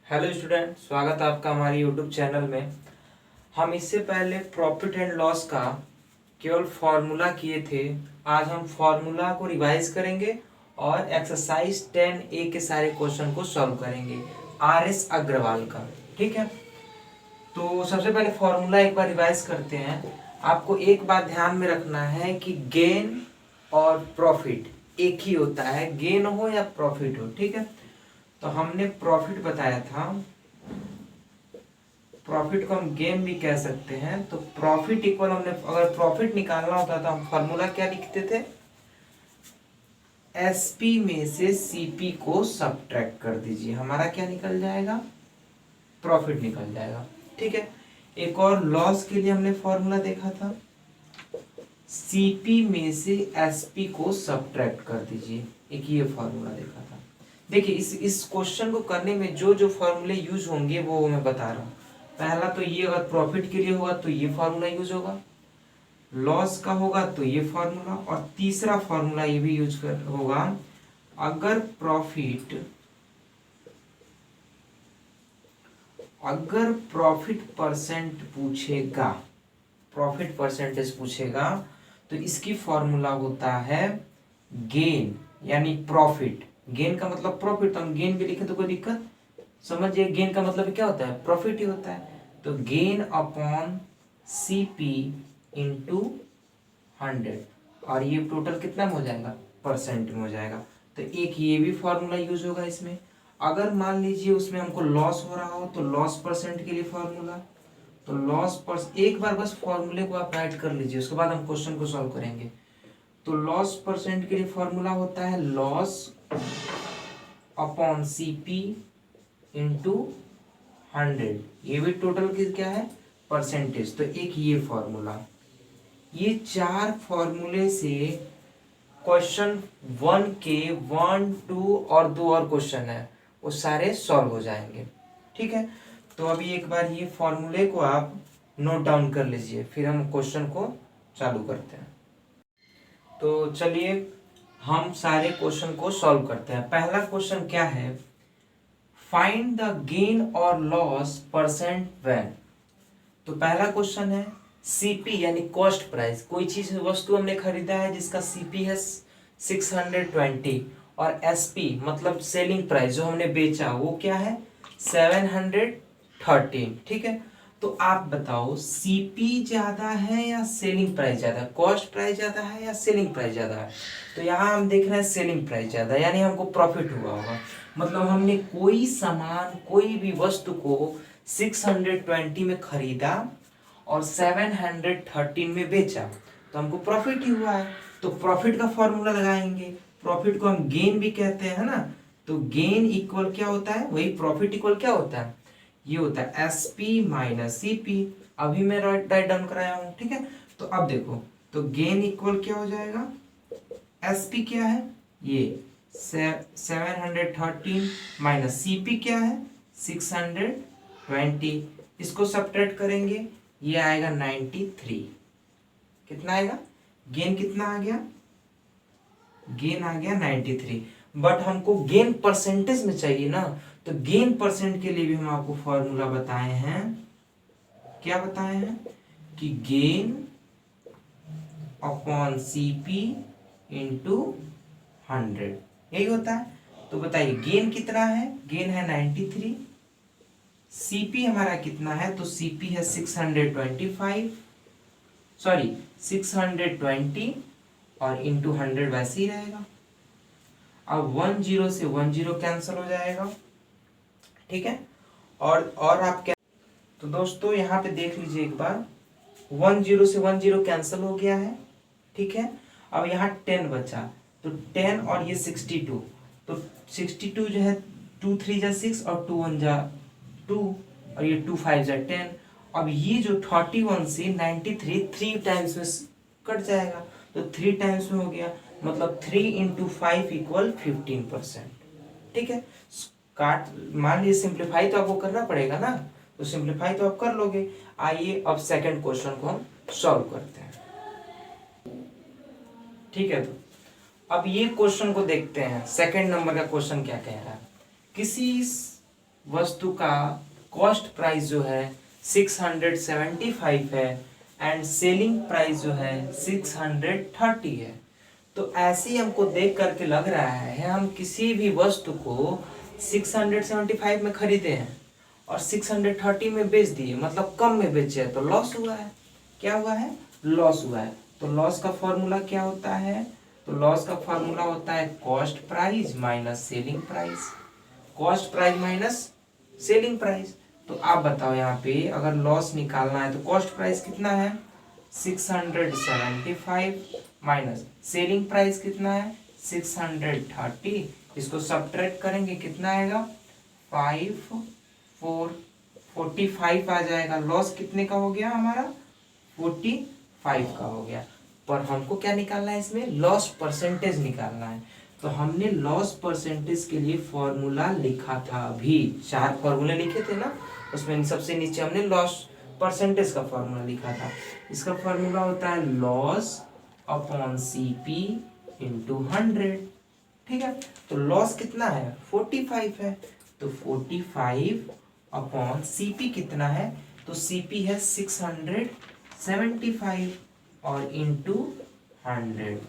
Hello student, स्वागत है आपका हमारे यूट्यूब चैनल में। हम इससे पहले प्रॉफिट एंड लॉस का केवल फॉर्मूला किए थे। आज हम फॉर्मूला को रिवाइज करेंगे और एक्सरसाइज 10A के सारे क्वेश्चन को सॉल्व करेंगे RS अग्रवाल का। ठीक है, तो सबसे पहले फॉर्मूला एक बार रिवाइज करते हैं। आपको एक बात ध्यान में रखना है कि गेन और प्रॉफिट एक ही होता है, गेन हो या प्रॉफिट हो। ठीक है, तो हमने प्रॉफिट बताया था, प्रॉफिट को हम गेन भी कह सकते हैं। तो प्रॉफिट इक्वल, हमने अगर प्रॉफिट निकालना होता तो हम फॉर्मूला क्या लिखते थे, एसपी में से सीपी को सब्ट्रैक्ट कर दीजिए, हमारा क्या निकल जाएगा, प्रॉफिट निकल जाएगा। ठीक है, एक और लॉस के लिए हमने फॉर्मूला देखा था, सीपी में से एसपी को सब्ट्रैक्ट कर दीजिए, एक ये फॉर्मूला देखा था। देखिए इस क्वेश्चन को करने में जो जो फॉर्मूले यूज होंगे वो मैं बता रहा हूँ। पहला तो ये, अगर प्रॉफिट के लिए होगा तो ये फॉर्मूला यूज होगा, लॉस का होगा तो ये फॉर्मूला, और तीसरा फॉर्मूला ये भी यूज कर होगा, अगर प्रॉफिट परसेंट पूछेगा, प्रॉफिट परसेंटेज पूछेगा तो इसकी फॉर्मूला होता है गेन, यानी प्रॉफिट। गेन का मतलब प्रॉफिट, तो हम गेन भी लिखे तो कोई दिक्कत, समझिए गेन का मतलब क्या होता है, प्रॉफिट ही होता है। तो गेन अपॉन सीपी इंटू 100, और ये टोटल कितना में हो जाएगा, परसेंट में हो जाएगा। तो एक ये भी फॉर्मूला यूज होगा इसमें। अगर मान लीजिए उसमें हमको लॉस हो रहा हो तो लॉस परसेंट के लिए फॉर्मूला, तो लॉस पर एक बार बस फॉर्मूले को आप राइट कर लीजिए, उसके बाद हम क्वेश्चन को सॉल्व करेंगे। तो लॉस परसेंट के लिए फॉर्मूला होता है लॉस अपॉन सीपी इंटू 100, ये भी टोटल की क्या है, परसेंटेज। तो एक ये फॉर्मूला, ये चार फॉर्मूले से क्वेश्चन 1 के 1, 2 और 2 और क्वेश्चन है वो सारे सॉल्व हो जाएंगे। ठीक है, तो अभी एक बार ये फॉर्मूले को आप नोट डाउन कर लीजिए, फिर हम क्वेश्चन को चालू करते हैं। तो चलिए हम सारे क्वेश्चन को सॉल्व करते हैं। पहला क्वेश्चन क्या है, फाइंड द गेन और लॉस परसेंट व्हेन। तो पहला क्वेश्चन है सीपी यानी कॉस्ट प्राइस, कोई चीज वस्तु हमने खरीदा है जिसका सीपी है 620, और एसपी मतलब सेलिंग प्राइस जो हमने बेचा वो क्या है 713। ठीक है, तो आप बताओ सीपी ज्यादा है या सेलिंग प्राइस ज्यादा, कॉस्ट प्राइस ज्यादा है या सेलिंग प्राइस ज्यादा है। तो यहाँ हम देख रहे हैं सेलिंग प्राइस ज्यादा, यानी हमको प्रॉफिट हुआ होगा। मतलब हमने कोई सामान, कोई भी वस्तु को 620 में खरीदा और 713 में बेचा, तो हमको प्रॉफिट ही हुआ है। तो प्रॉफिट का फॉर्मूला लगाएंगे, प्रॉफिट को हम गेन भी कहते हैं ना। तो गेन इक्वल क्या होता है, वही प्रॉफिट इक्वल क्या होता है, ये होता है एसपी माइनस सीपी। अभी मैं राइट डाउन कराया हूं। ठीक है, तो अब देखो, तो गेन इक्वल क्या हो जाएगा, एसपी क्या है ये 713 माइनस सीपी क्या है 620, इसको सब्ट्रैक्ट करेंगे, ये आएगा 93। कितना आएगा, गेन कितना आ गया, गेन आ गया 93। बट हमको गेन परसेंटेज में चाहिए ना, तो गेन परसेंट के लिए भी हम आपको फॉर्मूला बताए हैं, क्या बताए हैं कि गेन अपॉन सीपी इंटू 100, यही होता है। तो बताइए गेन कितना है, गेन है 93, सीपी हमारा कितना है, तो सीपी है 625, सॉरी 620, और इंटू 100 वैसे ही रहेगा। अब 10 से 10 कैंसिल हो जाएगा। ठीक है, और आप क्या, तो दोस्तों यहाँ पे देख लीजिए एक बार, 10 से 10 कैंसिल हो गया है। ठीक है, अब यहाँ 10 बचा, तो 10 और ये 62, तो 62 जो है 2 3 जा 6 और 2 1 जा 2, और ये 2 5 जा 10। अब ये जो 31 से 93 3 टाइम्स में कट जाएगा, तो 3 टाइम्स में हो गया, मतलब 3 इंटू 5 इक्वल 15%। ठीक है, काट, मान लीजिए सिंप्लीफाई तो आपको करना पड़ेगा ना, तो सिंप्लीफाई तो आप कर लोगे। आइए अब सेकंड क्वेश्चन को हम सॉल्व करते हैं। ठीक है, तो अब ये क्वेश्चन को देखते हैं, सेकंड नंबर का क्वेश्चन क्या कह रहा है, किसी वस्तु का कॉस्ट प्राइस जो है 675 है एंड सेलिंग प्राइस जो है 630 है। तो ऐसे ही हमको देख करके लग रहा है हम किसी भी वस्तु को 675 में खरीदे हैं और 630 में बेच दिए, मतलब कम में बेचे हैं, तो लॉस हुआ है। क्या हुआ है? लॉस हुआ है। तो लॉस का फॉर्मूला क्या होता है? तो लॉस का फॉर्मूला होता है cost price minus selling price. Cost price minus selling price. तो आप बताओ यहाँ पे अगर लॉस निकालना है तो कॉस्ट प्राइस कितना है? 675 माइनस सेलिंग प्राइस कितना है? 630। इसको सब्ट्रैक्ट करेंगे कितना आएगा? 45 आ जाएगा। लॉस कितने का हो गया हमारा? 45 का हो गया। पर हमको क्या निकालना है? इसमें लॉस परसेंटेज निकालना है। तो हमने लॉस परसेंटेज के लिए फॉर्मूला लिखा था, अभी 4 फॉर्मूले लिखे थे ना, उसमें सबसे नीचे हमने लॉस परसेंटेज का फॉर्मूला लिखा था। इसका फॉर्मूला होता है लॉस अपॉन सीपी इंटू 100। ठीक है, तो लॉस कितना है? 45 है। तो 45 अपॉन सीपी कितना है? तो सीपी है 675 और इंटू 100।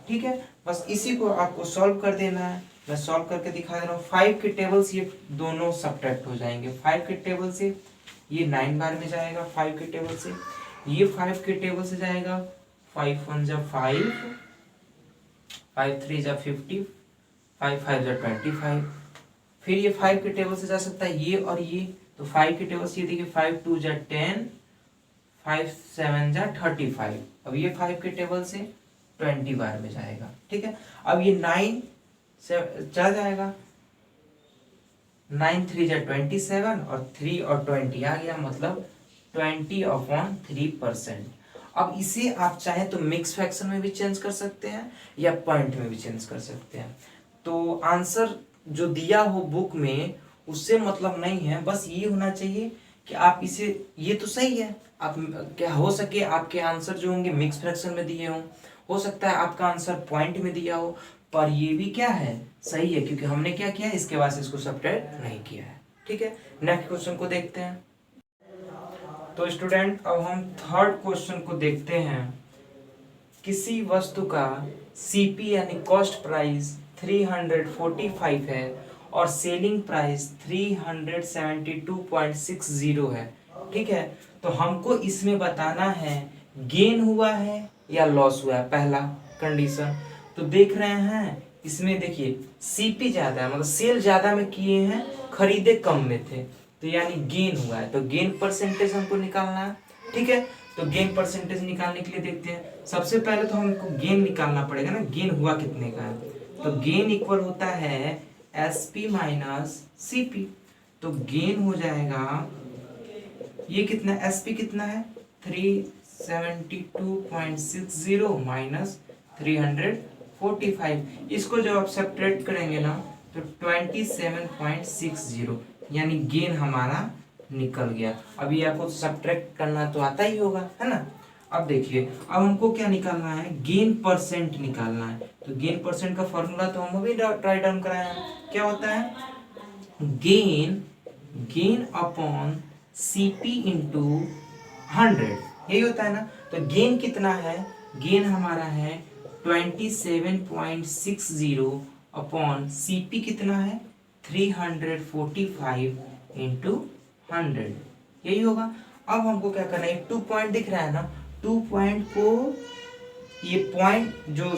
ठीक है, बस इसी को आपको सॉल्व कर देना है। मैं सॉल्व करके दिखा दे रहा हूँ। 5 के टेबल से ये दोनों सब्ट्रैक्ट हो जाएंगे। 5 के टेबल से ये 9 बार में जाएगा, 5 के टेबल से ये 5 के टेबल से जाएगा। 5 1 जा 5, 5 3 जा 50, 5 5 जा 25। फिर ये 5 के टेबल से जा सकता है ये और ये, तो 5 के टेबल से ये देखिए 5 2 जा 10, 5 7 जा 35। अब ये 5 के टेबल से 20 बार में जाएगा। ठीक है, अब ये 9 से जा जाएगा, 9 3 जा 27 और 3 और 20 आ गया, मतलब 20/3%। अब इसे आप चाहे तो मिक्स फ्रैक्शन में भी चेंज कर सकते हैं या पॉइंट में भी चेंज कर सकते हैं। तो आंसर जो दिया हो बुक में उससे मतलब नहीं है, बस ये होना चाहिए कि आप इसे, ये तो सही है, आप क्या हो सके आपके आंसर जो होंगे मिक्स फ्रैक्शन में दिए हों, हो सकता है आपका आंसर पॉइंट में दिया हो, पर ये भी क्या है? सही है, क्योंकि हमने क्या किया है? इसके बाद इसको सब्ट्रैक्ट नहीं किया है। ठीक है, नेक्स्ट क्वेश्चन को देखते हैं। तो स्टूडेंट अब हम थर्ड क्वेश्चन को देखते हैं। किसी वस्तु का सीपी यानी कॉस्ट प्राइस 345 है और सेलिंग प्राइस 372.60 है। ठीक है, तो हमको इसमें बताना है गेन हुआ है या लॉस हुआ है, पहला कंडीशन। तो देख रहे हैं इसमें, देखिए सीपी ज्यादा है, मतलब सेल ज्यादा में किए हैं, खरीदे कम में थे, तो यानी गेन हुआ है। तो गेन परसेंटेज हमको निकालना है। ठीक है, तो गेन परसेंटेज निकालने के लिए देखते हैं। सबसे पहले तो हमको गेन निकालना पड़ेगा ना, गेन हुआ कितने का है। तो गेन इक्वल होता है एसपी माइनस सीपी। तो गेन हो जाएगा, ये कितना, एसपी कितना है? 372.60 माइनस 345। इसको जब आप सब्ट्रैक्ट करेंगे ना तो 27.60, यानी गेन हमारा निकल गया। अभी आपको सब्ट्रैक्ट करना तो आता ही होगा, है ना। अब देखिए, अब हमको क्या निकालना है? गेन परसेंट निकालना है। तो गेन परसेंट का फॉर्मूला तो हम अभी ट्राई डाउन कराए हैं। क्या होता है? गेन अपॉन सीपी इंटू 100, यही होता है ना। तो गेन कितना है? गेन हमारा है 27.60 अपॉन सीपी कितना है? 345 इंटू 100, यही होगा। अब हमको क्या करना है? 2 पॉइंट दिख रहा है ना, 2 पॉइंट को ये पॉइंट जो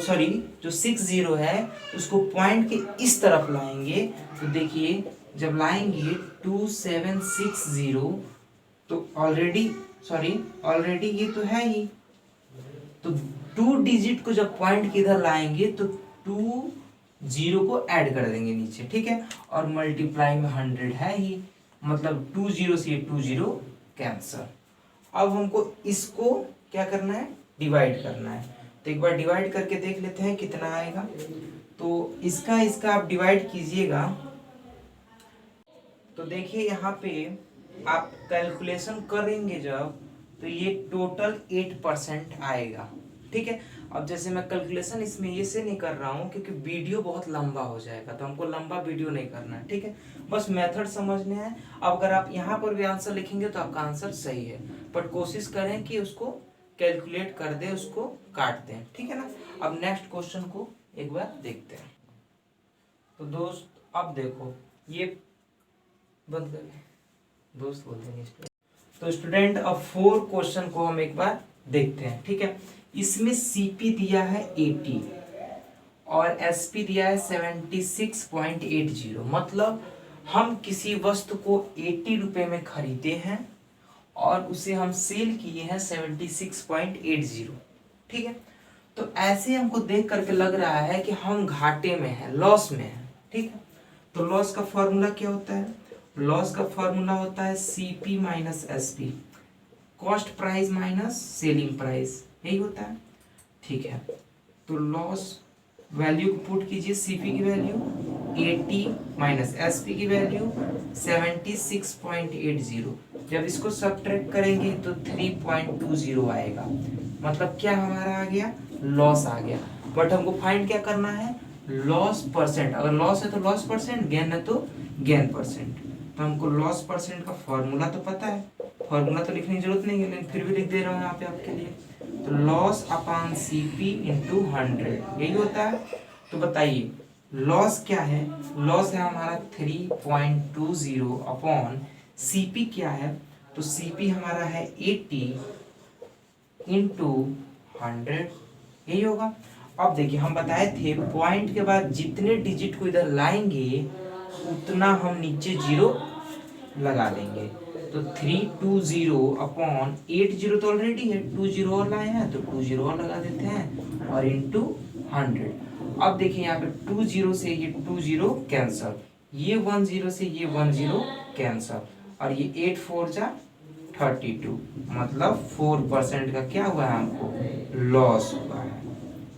60 है उसको पॉइंट के इस तरफ लाएंगे। तो देखिए जब लाएंगे 2760, तो ऑलरेडी ये तो है ही, तो 2 डिजिट को जब पॉइंट के इधर लाएंगे तो 2 0 को ऐड कर देंगे नीचे। ठीक है, और मल्टीप्लाई में 100 है ही, मतलब 2 0 से 2 0 कैंसर। अब हमको इसको क्या करना है? डिवाइड करना है। तो एक बार डिवाइड करके देख लेते हैं कितना आएगा। तो इसका आप डिवाइड कीजिएगा, तो देखिए यहाँ पे आप कैलकुलेशन करेंगे जब, तो ये टोटल 8% आएगा। ठीक है, अब जैसे मैं कैलकुलेशन इसमें ये से नहीं कर रहा हूँ क्योंकि वीडियो बहुत लंबा हो जाएगा, तो हमको लंबा वीडियो नहीं करना है, ठीक है। बस मेथड समझने हैं। अब अगर आप यहाँ पर भी आंसर लिखेंगे तो आपका आंसर सही है, बट कोशिश करें कि उसको कैलकुलेट कर दे, उसको काट दें, ठीक है ना। अब नेक्स्ट क्वेश्चन को एक बार देखते हैं। तो दोस्त अब देखो, ये बंद कर दोस्त बोल देंगे। तो स्टूडेंट अब 4 क्वेश्चन को हम एक बार देखते हैं, ठीक है। इसमें सीपी दिया है 80 और एसपी दिया है 76.80। मतलब हम किसी वस्तु को 80 रुपए में खरीदे हैं और उसे हम सेल किए हैं 76.80, ठीक है। तो ऐसे हमको देख करके लग रहा है कि हम घाटे में हैं, लॉस में हैं, ठीक है। तो लॉस का फॉर्मूला क्या होता है? लॉस का फॉर्मूला होता है CP minus SP, cost price minus selling price, यही होता है, ठीक है। तो लॉस वैल्यू को पुट कीजिए, सीपी की वैल्यू 80 माइनस एसपी की वैल्यू 76.80। जब इसको सब्ट्रैक्ट करेंगे तो 3.20 आएगा। मतलब क्या हमारा आ गया? लॉस आ गया। बट हमको फाइंड क्या करना है? Loss percent. अगर लॉस है तो लॉस परसेंट, गेन है तो गेन परसेंट। तो हमको लॉस परसेंट का फॉर्मूला तो पता है, फॉर्मूला तो लिखने की जरूरत नहीं है, लेकिन फिर भी लिख दे रहा हूँ यहाँ पे आपके लिए। तो लॉस अपॉन सीपी इंटू 100, यही होता है। तो बताइए लॉस क्या है? लॉस है हमारा 3.20 अपॉन सीपी क्या है? तो सीपी हमारा है 80 इंटू 100, यही होगा। अब देखिए हम बताए थे पॉइंट के बाद जितने डिजिट को इधर लाएंगे उतना हम नीचे जीरो लगा देंगे। तो 320 अपॉन 80 तो ऑलरेडी है, 20 और लाए हैं तो 20 और लगा देते हैं और इंटू 100। अब देखिए यहाँ पे 20 से ये 20 कैंसल, ये 10 से ये 10 कैंसल, और ये 8 4 जा 32। मतलब 4% का क्या हुआ है? हमको लॉस हुआ है।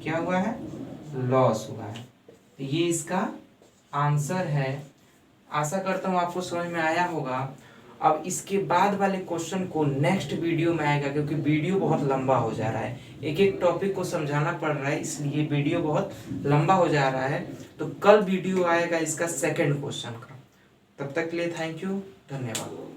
क्या हुआ है? लॉस हुआ है। तो ये इसका आंसर है। आशा करता हूँ आपको समझ में आया होगा। अब इसके बाद वाले क्वेश्चन को नेक्स्ट वीडियो में आएगा, क्योंकि वीडियो बहुत लंबा हो जा रहा है, एक एक टॉपिक को समझाना पड़ रहा है, इसलिए वीडियो बहुत लंबा हो जा रहा है। तो कल वीडियो आएगा इसका सेकंड क्वेश्चन का। तब तक के लिए थैंक यू, धन्यवाद।